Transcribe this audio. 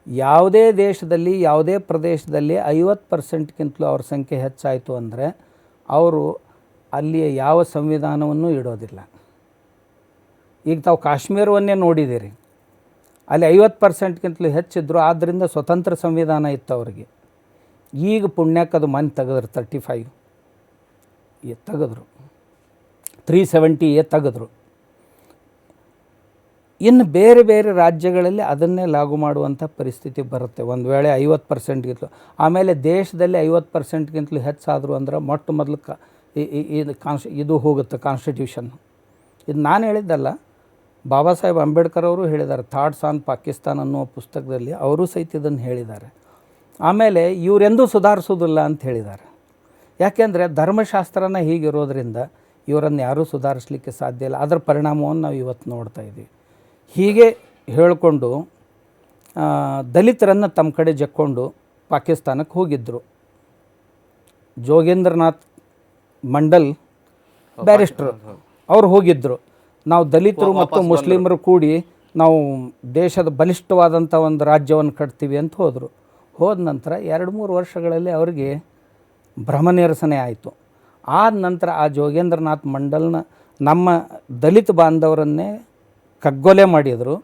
ಯಾವುದೇ ದೇಶದಲ್ಲಿ ಯಾವುದೇ ಪ್ರದೇಶದಲ್ಲಿ 50%ಗಿಂತಲೂ ಅವ್ರ ಸಂಖ್ಯೆ ಹೆಚ್ಚಾಯಿತು ಅಂದರೆ ಅವರು ಅಲ್ಲಿಯ ಯಾವ ಸಂವಿಧಾನವನ್ನು ಇಡೋದಿಲ್ಲ. ಈಗ ತಾವು ಕಾಶ್ಮೀರವನ್ನೇ ನೋಡಿದ್ದೀರಿ, ಅಲ್ಲಿ 50%ಗಿಂತಲೂ ಹೆಚ್ಚಿದ್ರು, ಆದ್ದರಿಂದ ಸ್ವತಂತ್ರ ಸಂವಿಧಾನ ಇತ್ತು ಅವರಿಗೆ. ಈಗ ಪುಣ್ಯಕ್ಕದು ಮನೆ ತೆಗೆದ್ರು 35 ತೆಗೆದ್ರು, 370 ತೆಗೆದ್ರು. ಇನ್ನು ಬೇರೆ ಬೇರೆ ರಾಜ್ಯಗಳಲ್ಲಿ ಅದನ್ನೇ ಲಾಗು ಮಾಡುವಂಥ ಪರಿಸ್ಥಿತಿ ಬರುತ್ತೆ ಒಂದು ವೇಳೆ 50%ಗಿಂತಲೂ. ಆಮೇಲೆ ದೇಶದಲ್ಲಿ 50%ಗಿಂತಲೂ ಹೆಚ್ಚಾದರು ಅಂದ್ರೆ ಮೊಟ್ಟ ಮೊದಲು ಇದು ಹೋಗುತ್ತೆ ಕಾನ್ಸ್ಟಿಟ್ಯೂಷನ್. ಇದು ನಾನು ಹೇಳಿದ್ದಲ್ಲ, ಬಾಬಾ ಸಾಹೇಬ್ ಅಂಬೇಡ್ಕರ್ ಅವರು ಹೇಳಿದ್ದಾರೆ. ಥಾಟ್ಸ್ ಆನ್ ಪಾಕಿಸ್ತಾನ್ ಅನ್ನುವ ಪುಸ್ತಕದಲ್ಲಿ ಅವರು ಸಹಿತ ಇದನ್ನು ಹೇಳಿದ್ದಾರೆ. ಆಮೇಲೆ ಇವರೆಂದೂ ಸುಧಾರಿಸೋದಿಲ್ಲ ಅಂತ ಹೇಳಿದ್ದಾರೆ. ಯಾಕೆಂದರೆ ಧರ್ಮಶಾಸ್ತ್ರನ ಹೀಗಿರೋದ್ರಿಂದ ಇವರನ್ನು ಯಾರೂ ಸುಧಾರಿಸಲಿಕ್ಕೆ ಸಾಧ್ಯ ಇಲ್ಲ. ಅದರ ಪರಿಣಾಮವನ್ನು ನಾವು ಇವತ್ತು ನೋಡ್ತಾ ಇದ್ದೀವಿ. ಹೀಗೆ ಹೇಳಿಕೊಂಡು ದಲಿತರನ್ನು ತಮ್ಮ ಕಡೆ ಜಕ್ಕೊಂಡು ಪಾಕಿಸ್ತಾನಕ್ಕೆ ಹೋಗಿದ್ದರು. ಜೋಗೇಂದ್ರನಾಥ್ ಮಂಡಲ್ ಬ್ಯಾರಿಸ್ಟ್ರು ಅವರು ಹೋಗಿದ್ದರು. ನಾವು ದಲಿತರು ಮತ್ತು ಮುಸ್ಲಿಮರು ಕೂಡಿ ನಾವು ದೇಶದ ಬಲಿಷ್ಠವಾದಂಥ ಒಂದು ರಾಜ್ಯವನ್ನು ಕಟ್ತೀವಿ ಅಂತ ಹೋದರು. ಹೋದ ನಂತರ 2-3 ವರ್ಷಗಳಲ್ಲಿ ಅವರಿಗೆ ಭ್ರಮನಿರಸನೆ ಆಯಿತು. ಆದ ನಂತರ ಆ ಜೋಗೇಂದ್ರನಾಥ್ ಮಂಡಲ್ನ ನಮ್ಮ ದಲಿತ ಬಾಂಧವರನ್ನೇ ಕಗ್ಗೊಲೆ ಮಾಡಿದರು.